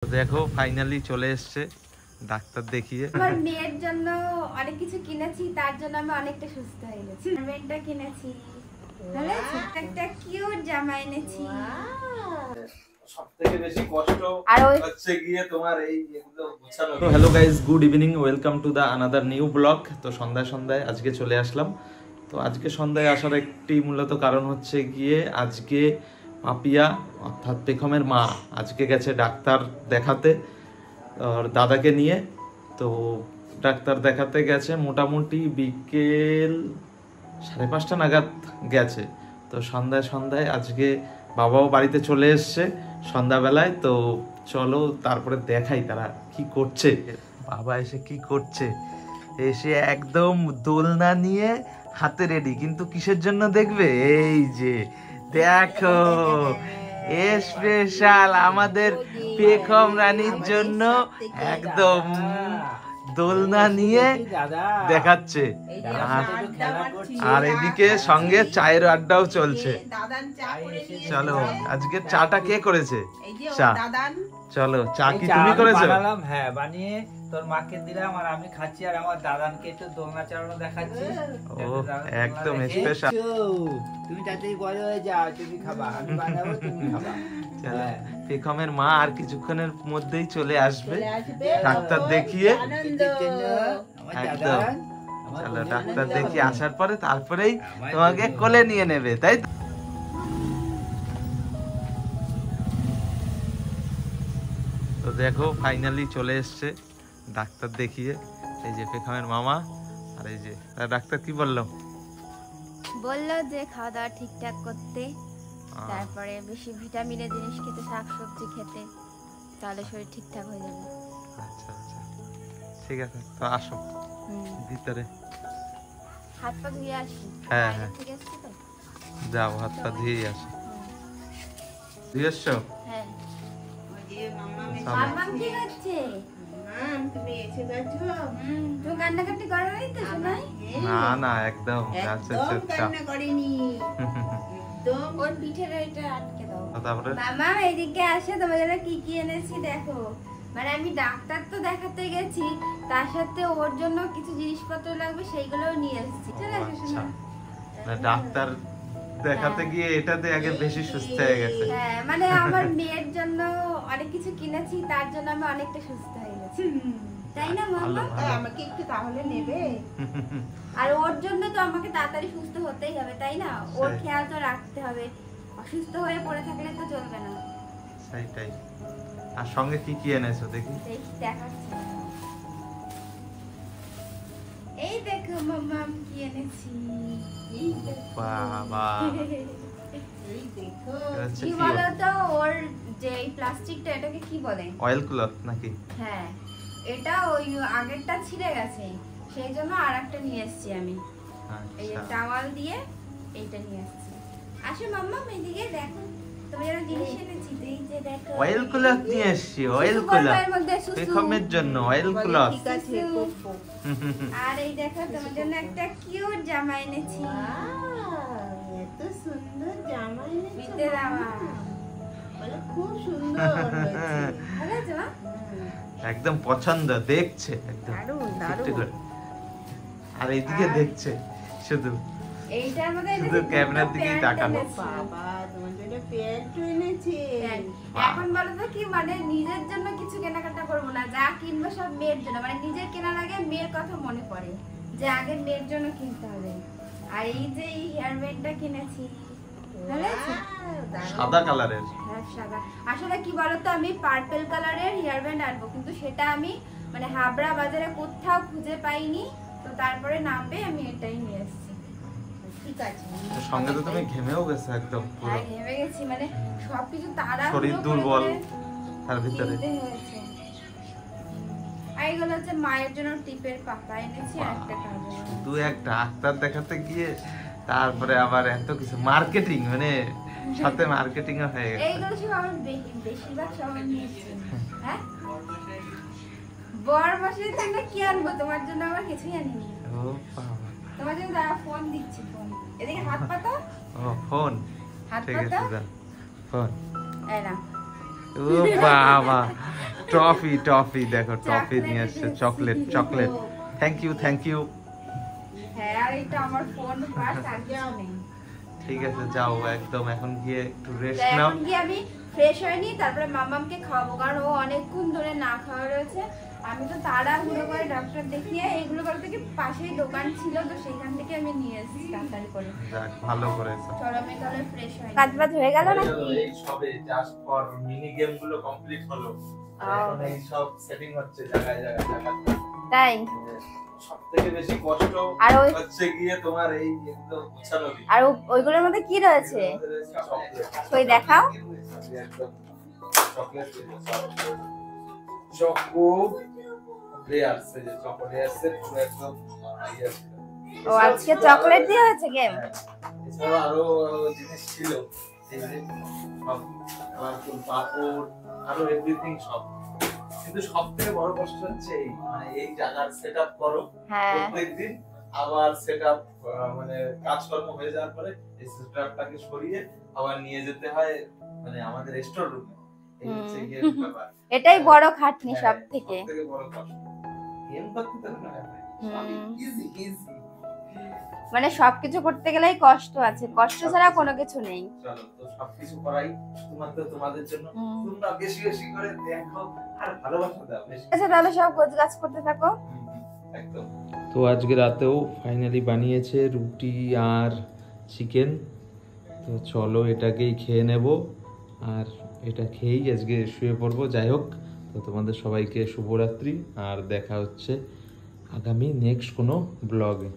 দেখো ফাইনালি চলে এসেছে ডাক্তার দেখিয়ে। আমার মেয়ের জন্য অনেক কিছু কিনেছি, তার জন্য আমি অনেকটা সুস্থ হয়ে গেছি। মেয়েটা কিনেছি, ভালো আছে, একটা কিউট জামা এনেছি। সবথেকে বেশি কষ্ট হচ্ছে গিয়ে তোমার এই এগুলো গোছানো। তো hello guys, good evening, welcome to the another new blog. তো সন্ধ্যায় আজকে চলে আসলাম। তো আজকে সন্ধ্যায় আসার একটি মূলত কারণ হচ্ছে গিয়ে আজকে পাপিয়া অর্থাৎ পেখমের মা আজকে গেছে ডাক্তার দেখাতে আর দাদাকে নিয়ে। তো ডাক্তার দেখাতে গেছে মোটামুটি বিকেল 5:30 নাগাদ গেছে। তো সন্ধ্যায় আজকে বাবাও বাড়িতে চলে এসছে সন্ধ্যাবেলায়। তো চলো তারপরে দেখাই তারা কি করছে। বাবা এসে কি করছে, এসে একদম দোলনা নিয়ে হাতে রেডি, কিন্তু কিসের জন্য দেখবে? এই যে দেখো স্পেশাল আমাদের পেখম রানীর জন্য একদম দোলনা নিয়ে দেখাচ্ছে। আর এদিকে সঙ্গে চায়ের আড্ডাও চলছে। চলো আজকে চাটা কে করেছে? চা, চলো চা কি তুমি করেছো? হ্যাঁ, বানিয়ে তোর মাকে দিলাম আর আমি খাচ্ছি আর আমার দাদানকে একটু দোলনা চালানো দেখাচ্ছি। ও একদম স্পেশাল। তুমি তাড়াতাড়ি বড় হয়ে যাও, তুমি খাবা, আমি বানাবো তুমি খাবা। চলো পেখমের মা আর কিছুক্ষণের মধ্যেই চলে আসবে ডাক্তার দেখিয়ে। একদম চলো ডাক্তার দেখিয়ে আসার পরে তারপরেই তোমাকে কোলে নিয়ে নেবে, তাই তো? তো দেখো ফাইনালি চলে এসছে ডাক্তার দেখিয়ে। এই যে পেখমের মামা আর এই যে ডাক্তার কি বললো যে খাওয়া দাওয়া ঠিকঠাক করতে, তারপরে বেশি ভিটামিনের জিনিস খেতে, শাকসবজি খেতে, তাহলে শরীর ঠিকঠাক হয়ে যাবে। আচ্ছা ঠিক আছে, তো আসো ভিতরে। হাত পা ধুয়ে আসি। হ্যাঁ ঠিক আছে, তো যাও হাত পা ধুয়ে আসো। ধুয়ে এসছো? হ্যাঁ। মামা কি হচ্ছে? তুমি এসে গেছো? তুমি কান্নাকাটি করো নাই তো শোনাই? না একদম কান্না করিনি। ওর পিঠের এটা আটকে দাও। তারপরে মামা এদিকে আসে, তোমার জন্য কি কি এনেছি দেখো। মানে আমি ডাক্তার তো দেখাতে গেছি, তার সাথে ওর জন্য কিছু জিনিসপত্র লাগবে, সেইগুলোও নিয়ে এসেছি। চলে আসো শোনা। ডাক্তার দেখাতে গিয়ে এটাতে আগে বেশি সুস্থ হয়ে গেছে। হ্যাঁ, মানে আমার মেয়ের জন্য অনেক কিছু কিনেছি, তার জন্য আমি অনেকটা সুস্থ হয়ে গেছি, তাই না মামা? আমাকে একটু তাহলে নেবে। আর ওর জন্য তো আমাকে তাড়াতাড়ি সুস্থ হতেই হবে, তাই না? ওর খেয়াল তো রাখতে হবে, অসুস্থ হয়ে পড়ে থাকলে তো চলবে না। সেটাই। আর সঙ্গে কি কি এনেছো দেখি? দেখাচ্ছি। এই দেখো মামা কি এনেছি। বাবা এই দেখো কি বলো তো, ওর যে প্লাস্টিকটা এটাকে কি বলে? অয়েল ক্লথ নাকি? হ্যাঁ, এটা ওই আগেরটা ছিঁড়ে গেছে, সেই জন্য আরেকটা নিয়ে এসেছি আমি। এই যে টাওয়াল দিয়ে এইটা নিয়ে এসেছি। আসো মাম্মা এদিকে দেখো, তুমি যেন জিনিস এনেছি। এই যে দেখো অয়েল ক্লথ নিয়ে এসেছি, অয়েল ক্লথ পেখমের জন্য অয়েল ক্লথ। ঠিক আছে। আর এই দেখো তোমার জন্য একটা কিউট জামা এনেছি। এত সুন্দর জামা এনেছি, বিতে জামা, বলে খুব সুন্দর হয়েছে। ভালো আছে মা? একদম পছন্দ, দেখছে একদম দারুণ। আর এইদিকে দেখছে শুধু, এইটার মধ্যে শুধু ক্যামেরার দিকেই তাকানো। বাবা তোমার জন্য প্যান্ট এনেছি। এখন বলো তো কি, মানে নিজের জন্য কিছু কেনাকাটা করব না, যা কিনবো সব মেয়ের জন্য। মানে নিজের কেনার আগে মেয়ের কথা মনে পড়ে যে আগে মেয়ের জন্য কিনতে হবে। আর এই যে এই হেয়ার ব্যান্ডটা কিনেছি, ভালো আছে, সাদা কালারের। হ্যাঁ সাদা। আসলে কি বলতো, আমি পার্পল কালারের হেয়ার ব্যান্ড আনবো, কিন্তু সেটা আমি মানে হাবড়া বাজারে কোথাও খুঁজে পাইনি। তো তারপরে না পেয়ে আমি এটাই নিয়ে এসেছি। ঠিক আছে, সঙ্গে তো তুমি ঘেমেও গেছো একদম পুরো। হ্যাঁ ঘেমে গেছি, মানে সবকিছু তাড়া, শরীর দুর্বল তার ভিতরে। এইগুলো হচ্ছে মায়ের জন্য টিপের পাতা এনেছি, আর একটা কাজল। শুধু এক ডাক্তার দেখাতে গিয়ে তারপরে আবার এত কিছু মার্কেটিং, মানে সাথে মার্কেটিং ও হয়ে গেছে। এইগুলো সব আমার বেশিরভাগ সব নিয়েছি। হ্যাঁ বড় মাসের জন্য কি আনবো, তোমার জন্য আবার কিছুই আনিনি। ও বাবা, তোমার জন্য দাঁড়া ফোন দিচ্ছি। ফোন এদিকে হাত পাতা। ও ফোন, হাত ঠিক পাতা আছে দাও ফোন। এই না। ও বাবা টফি টফি দেখো টফি নিয়ে আসছে, চকলেট চকলেট। Thank you. হ্যাঁ আর এটা আমার ফোন পার্স আগেও নেই। ঠিক আছে যাও একদম, এখন গিয়ে একটু রেস্ট তো নাও। এখন গিয়ে আমি ফ্রেশ হয়ে নিই, তারপরে মামামকে খাওয়াবো, কারণ ও অনেকক্ষণ ধরে না খাওয়া রয়েছে। আমি তো তাড়াহুড়ো করে ডক্টর দেখিয়ে এগুলো করে থেকে পাশেই দোকান ছিল, তো সেখান থেকে আমি নিয়ে এসেছি তাড়াতাড়ি করে। যাক ভালো করেছো। চলো আমি তাহলে ফ্রেশ হই। কাজ বাজ হয়ে গেল না? এই সবে জাস্ট ফর মিনি গেম গুলো কমপ্লিট হলো, এখন এই সব সেটিং হচ্ছে জায়গায় জায়গায়। তাই সবথেকে বেশি কষ্ট আর ওই হচ্ছে গিয়ে তোমার এই এগুলো গোছানো। আর ওইগুলোর মধ্যে কি রয়েছে ওই দেখাও। চকলেট চকো লেয়ারস, এই যে চকো লেয়ারস এর পুরো একদম ইয়ে ছিল। ও আজকে চকলেট দিয়ে হয়েছে গেম। এছাড়াও আরো জিনিস ছিল, এই যে সব কালারফুল পাপড়, আরো এভরিথিং সব। কিন্তু সবথেকে বড় কষ্ট হচ্ছে এই মানে এই জায়গার সেটআপ করো প্রত্যেকদিন, আবার সেটআপ মানে কাজকর্ম হয়ে যাওয়ার পরে এই সেটআপটাকে সরিয়ে আবার নিয়ে যেতে হয় মানে আমাদের স্টোর রুমে। এই হচ্ছে গিয়ে ব্যাপার, এটাই বড় খাটনি সবথেকে। সবথেকে বড় কষ্ট। গেম করতে তো না ইজি ইজি, মানে সবকিছু করতে গেলেই কষ্ট আছে, কষ্ট ছাড়া কোনো কিছু নেই। চলো তো সবকিছু করাই শুধুমাত্র তোমাদের জন্য, তোমরা বেশি বেশি করে দেখো আর ভালোবাসা দাও বেশি। আচ্ছা তাহলে সব গোছগাছ করতে থাকো। একদম। তো আজকে রাতেও ফাইনালি বানিয়েছে রুটি আর চিকেন, তো চলো এটাকেই খেয়ে নেব, আর এটা খেয়েই আজকে শুয়ে পড়বো। যাই হোক, তো তোমাদের সবাইকে শুভরাত্রি, আর দেখা হচ্ছে আগামী নেক্সট কোনো ব্লগে।